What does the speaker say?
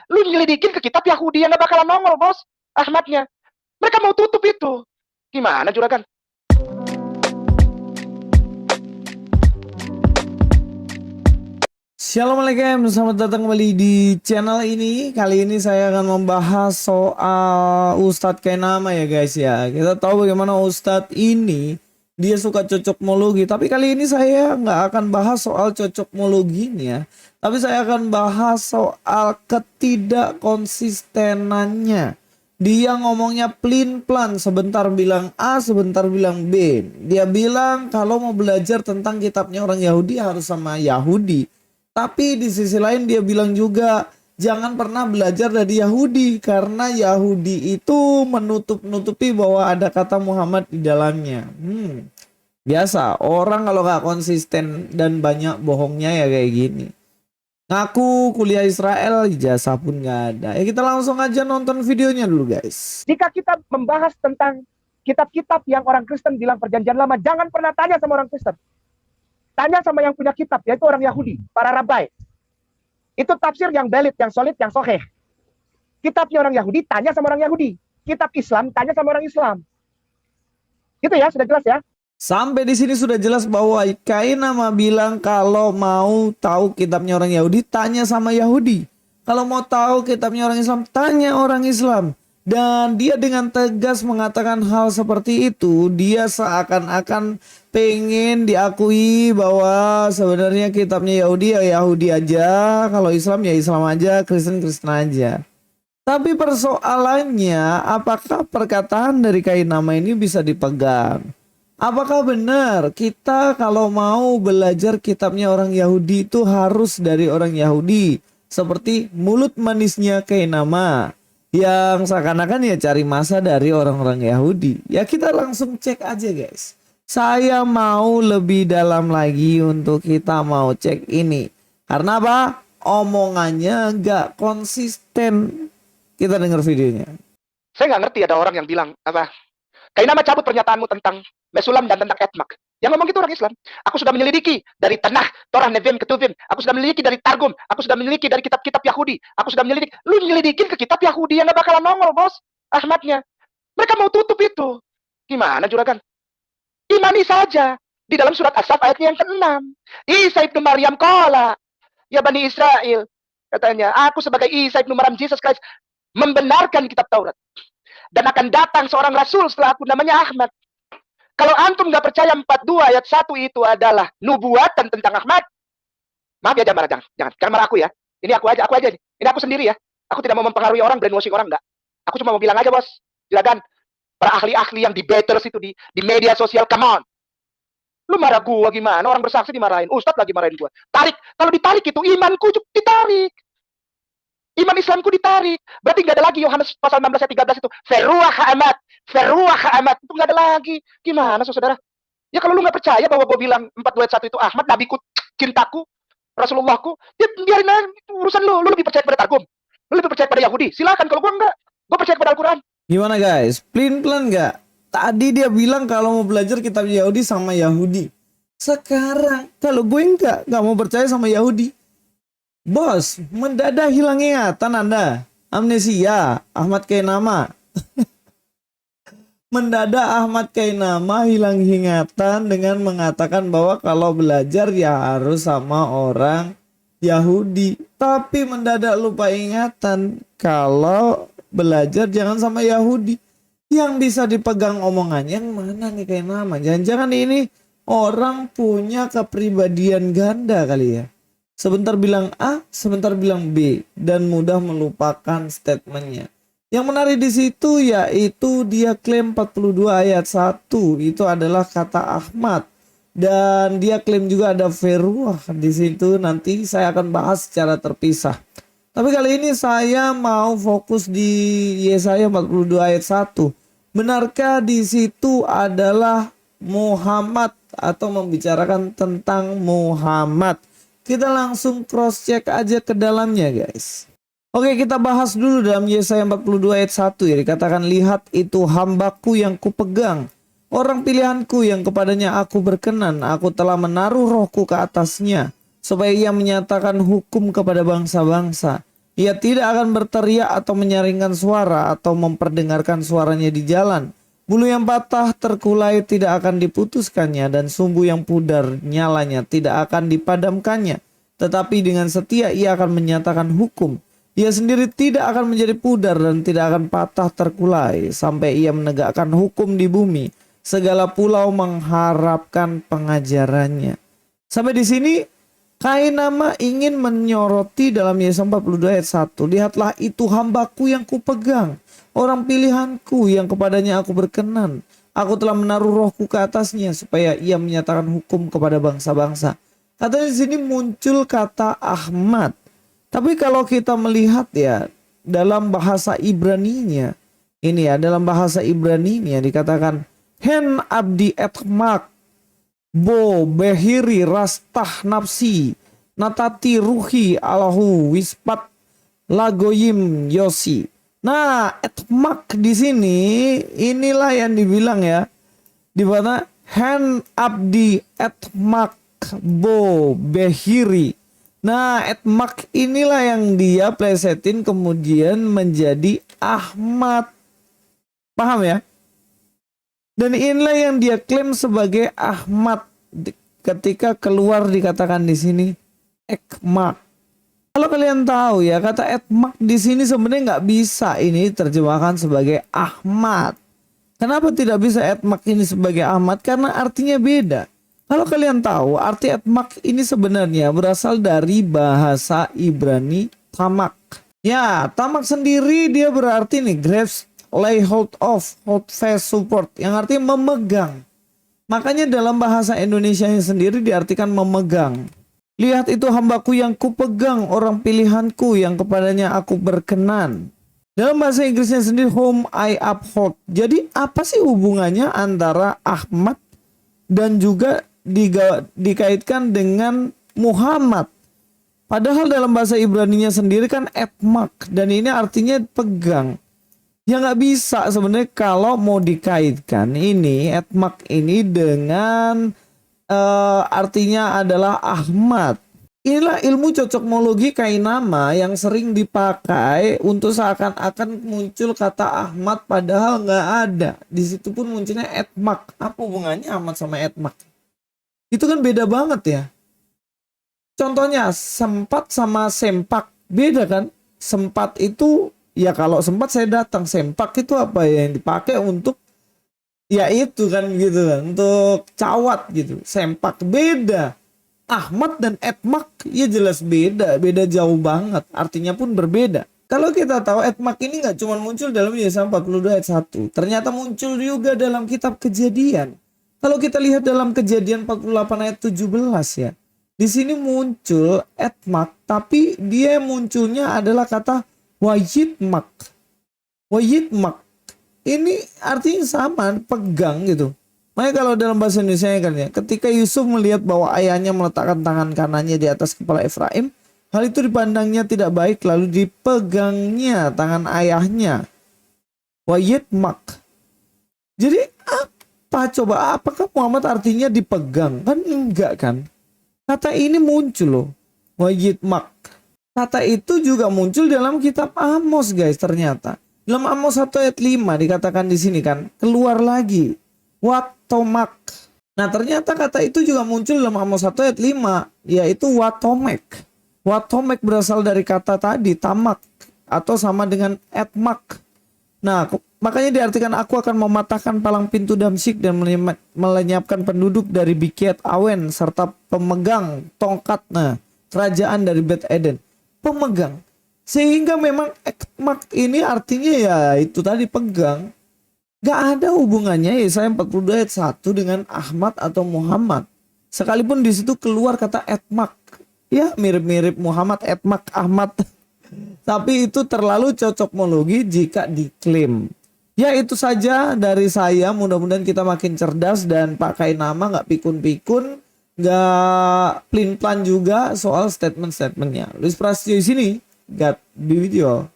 Lu nyelidikin ke kitab Yahudi yang gak bakalan nongol, bos. Ahmadnya. Mereka mau tutup itu. Gimana, juragan? Assalamualaikum, selamat datang kembali di channel ini. Kali ini saya akan membahas soal Ustadz Kainama ya guys ya. Kita tahu bagaimana Ustadz ini dia suka cocokmologi. Tapi kali ini saya nggak akan bahas soal cocokmologinya. Tapi saya akan bahas soal ketidakkonsistenannya. Dia ngomongnya plin-plan, sebentar bilang A, sebentar bilang B. Dia bilang kalau mau belajar tentang kitabnya orang Yahudi harus sama Yahudi. Tapi di sisi lain dia bilang juga jangan pernah belajar dari Yahudi karena Yahudi itu menutup-nutupi bahwa ada kata Muhammad di dalamnya. Biasa orang kalau nggak konsisten dan banyak bohongnya ya kayak gini. Ngaku kuliah Israel, ijazah pun nggak ada. Kita langsung aja nonton videonya dulu guys. Jika kita membahas tentang kitab-kitab yang orang Kristen bilang perjanjian lama, jangan pernah tanya sama orang Kristen. Tanya sama yang punya kitab, yaitu orang Yahudi, para rabai. Itu tafsir yang valid, yang solid, yang sahih. Kitabnya orang Yahudi, tanya sama orang Yahudi. Kitab Islam, tanya sama orang Islam. Gitu ya, sudah jelas ya. Sampai di sini sudah jelas bahwa Kainama bilang kalau mau tahu kitabnya orang Yahudi, tanya sama Yahudi. Kalau mau tahu kitabnya orang Islam, tanya orang Islam. Dan dia dengan tegas mengatakan hal seperti itu. Dia seakan-akan pengen diakui bahwa sebenarnya kitabnya Yahudi ya Yahudi aja. Kalau Islam ya Islam aja, Kristen Kristen aja. Tapi persoalannya apakah perkataan dari Kainama ini bisa dipegang? Apakah benar kita kalau mau belajar kitabnya orang Yahudi itu harus dari orang Yahudi? Seperti mulut manisnya Kainama yang seakan-akan ya cari masa dari orang-orang Yahudi. Ya kita langsung cek aja guys. Saya mau lebih dalam lagi untuk kita mau cek ini. Karena apa? Omongannya gak konsisten. Kita dengar videonya. Saya nggak ngerti ada orang yang bilang apa? Kainama cabut pernyataanmu tentang Mesulam dan tentang Etmak. Yang ngomong itu orang Islam. Aku sudah menyelidiki dari Tanah, Torah, Nevim, Ketuvim. Aku sudah menyelidiki dari Targum. Aku sudah menyelidiki dari kitab-kitab Yahudi. Aku sudah menyelidiki. Lu nyelidikin ke kitab Yahudi yang gak bakalan nongol, bos. Ahmadnya. Mereka mau tutup itu. Gimana, juragan? Imani saja. Di dalam surat As-Saff ayatnya yang ke-6. Isa ibnu Maryam qala, ya Bani Israel. Katanya, aku sebagai Isa ibnu Maryam, Jesus Christ, membenarkan kitab Taurat. Dan akan datang seorang rasul setelah aku, namanya Ahmad. Kalau antum gak percaya 42 ayat 1 itu adalah nubuatan tentang Ahmad, maaf ya, jangan marah aku ya. Ini aku aja nih. Ini aku sendiri ya. Aku tidak mau mempengaruhi orang, brainwashing orang, enggak. Aku cuma mau bilang aja, bos. Silakan para ahli-ahli yang debaters itu di media sosial, come on. Lu marah gua gimana? Orang bersaksi dimarahin. Ustadz lagi marahin gua. Tarik. Kalau ditarik itu imanku ditarik. Iman Islamku ditarik. Berarti nggak ada lagi Yohanes pasal 16 ayat 13 itu. Feruah amat. Itu nggak ada lagi. Gimana saudara? Ya kalau lu nggak percaya bahwa gue bilang 42 ayat 1 itu Ahmad, nabiku, cintaku, Rasulullahku, ya biarin aja urusan lu. Lu lebih percaya pada Targum. Lu lebih percaya pada Yahudi. Silakan, kalau gue enggak. Gue percaya pada Al-Quran. Gimana guys? Plin-plan nggak? Tadi dia bilang kalau mau belajar kitab Yahudi sama Yahudi. Sekarang kalau gue nggak mau percaya sama Yahudi. Bos, mendadak hilang ingatan Anda. Amnesia, Ahmad Kainama. Mendadak Ahmad Kainama hilang ingatan dengan mengatakan bahwa kalau belajar ya harus sama orang Yahudi. Tapi mendadak lupa ingatan kalau belajar jangan sama Yahudi. Yang bisa dipegang omongannya yang mana nih Kainama? Jangan-jangan ini orang punya kepribadian ganda kali ya. Sebentar bilang A, sebentar bilang B, dan mudah melupakan statementnya. Yang menarik di situ yaitu dia klaim 42 ayat 1 itu adalah kata Ahmad, dan dia klaim juga ada feruah di situ. Nanti saya akan bahas secara terpisah. Tapi kali ini saya mau fokus di Yesaya 42 ayat 1. Benarkah di situ adalah Muhammad atau membicarakan tentang Muhammad? Kita langsung cross check aja ke dalamnya guys. Oke, kita bahas dulu dalam Yesaya 42 ayat 1 ya. Dikatakan, lihat itu hambaku yang kupegang, orang pilihanku yang kepadanya aku berkenan. Aku telah menaruh rohku ke atasnya, supaya ia menyatakan hukum kepada bangsa-bangsa. Ia tidak akan berteriak atau menyaringkan suara atau memperdengarkan suaranya di jalan. Bulu yang patah terkulai tidak akan diputuskannya dan sumbu yang pudar nyalanya tidak akan dipadamkannya. Tetapi dengan setia ia akan menyatakan hukum. Ia sendiri tidak akan menjadi pudar dan tidak akan patah terkulai sampai ia menegakkan hukum di bumi. Segala pulau mengharapkan pengajarannya. Sampai di sini Kainama ingin menyoroti dalam Yesaya 42 ayat 1. Lihatlah itu hambaku yang kupegang, orang pilihanku yang kepadanya aku berkenan. Aku telah menaruh rohku ke atasnya supaya ia menyatakan hukum kepada bangsa-bangsa. Katanya di sini muncul kata Ahmad. Tapi kalau kita melihat ya dalam bahasa Ibraninya, ini ya dalam bahasa Ibraninya dikatakan Hen abdi etmak Bo behiri rastah nafsi natati ruhi alahu wispat lagoyim yosi. Nah, etmak di sini inilah yang dibilang ya, di mana hen abdi etmak bo behiri. Nah, etmak inilah yang dia plesetin kemudian menjadi Ahmad. Paham ya? Dan inilah yang dia klaim sebagai Ahmad ketika keluar dikatakan di sini ekmak. Kalau kalian tahu ya kata ekmak di sini sebenarnya nggak bisa ini terjemahkan sebagai Ahmad. Kenapa tidak bisa ekmak ini sebagai Ahmad? Karena artinya beda. Kalau kalian tahu arti ekmak ini sebenarnya berasal dari bahasa Ibrani tamak. Ya, tamak sendiri dia berarti nih grasp, lay hold of, hold fast, support, yang artinya memegang. Makanya dalam bahasa Indonesia sendiri diartikan memegang. Lihat itu hambaku yang kupegang, orang pilihanku yang kepadanya aku berkenan. Dalam bahasa Inggrisnya sendiri whom I uphold. Jadi apa sih hubungannya antara Ahmad dan juga dikaitkan dengan Muhammad? Padahal dalam bahasa Ibraninya sendiri kan etmak dan ini artinya pegang. Ya nggak bisa sebenarnya kalau mau dikaitkan ini etmak ini dengan artinya adalah Ahmad. Inilah ilmu cocokmologi kainama yang sering dipakai untuk seakan-akan muncul kata Ahmad padahal nggak ada. Di situ pun munculnya etmak. Apa hubungannya Ahmad sama etmak? Itu kan beda banget ya. Contohnya sempat sama sempak beda kan? Sempat itu ya kalau sempat saya datang, sempak itu apa ya yang dipakai untuk ya itu kan gitu kan, untuk cawat gitu. Sempak beda. Ahmad dan etmak ya jelas beda, beda jauh banget. Artinya pun berbeda. Kalau kita tahu etmak ini nggak cuma muncul dalam Yesaya 42 ayat 1, ternyata muncul juga dalam kitab Kejadian. Kalau kita lihat dalam Kejadian 48 ayat 17 ya. Di sini muncul etmak, tapi dia munculnya adalah kata wayitmak. Wayitmak ini artinya sama, pegang gitu. Makanya kalau dalam bahasa Indonesia kan ya, ketika Yusuf melihat bahwa ayahnya meletakkan tangan kanannya di atas kepala Efraim, hal itu dipandangnya tidak baik, lalu dipegangnya tangan ayahnya. Wayitmak. Jadi apa coba? Apakah Muhammad artinya dipegang? Kan enggak kan? Kata ini muncul loh. Wayitmak. Kata itu juga muncul dalam kitab Amos guys ternyata. Dalam Amos 1 ayat 5 dikatakan di sini kan, keluar lagi. Watomak. Nah ternyata kata itu juga muncul dalam Amos 1 ayat 5, yaitu watomek. Watomek berasal dari kata tadi, tamak, atau sama dengan etmak. Nah makanya diartikan aku akan mematahkan palang pintu Damsyik dan melenyapkan penduduk dari Bikiat Awen serta pemegang tongkat kerajaan dari Bet Eden. Pemegang. Sehingga memang ekmak ini artinya ya itu tadi pegang. Gak ada hubungannya Yesaya 42 ayat 1 dengan Ahmad atau Muhammad. Sekalipun di situ keluar kata etmak. Ya mirip-mirip Muhammad, etmak, Ahmad. Tapi itu terlalu cocokmologi jika diklaim. Ya itu saja dari saya. Mudah-mudahan kita makin cerdas dan pakai nama gak pikun-pikun. Gak plin-plan juga soal statement-statementnya. Luis Prasetyo di sini. God be with you all.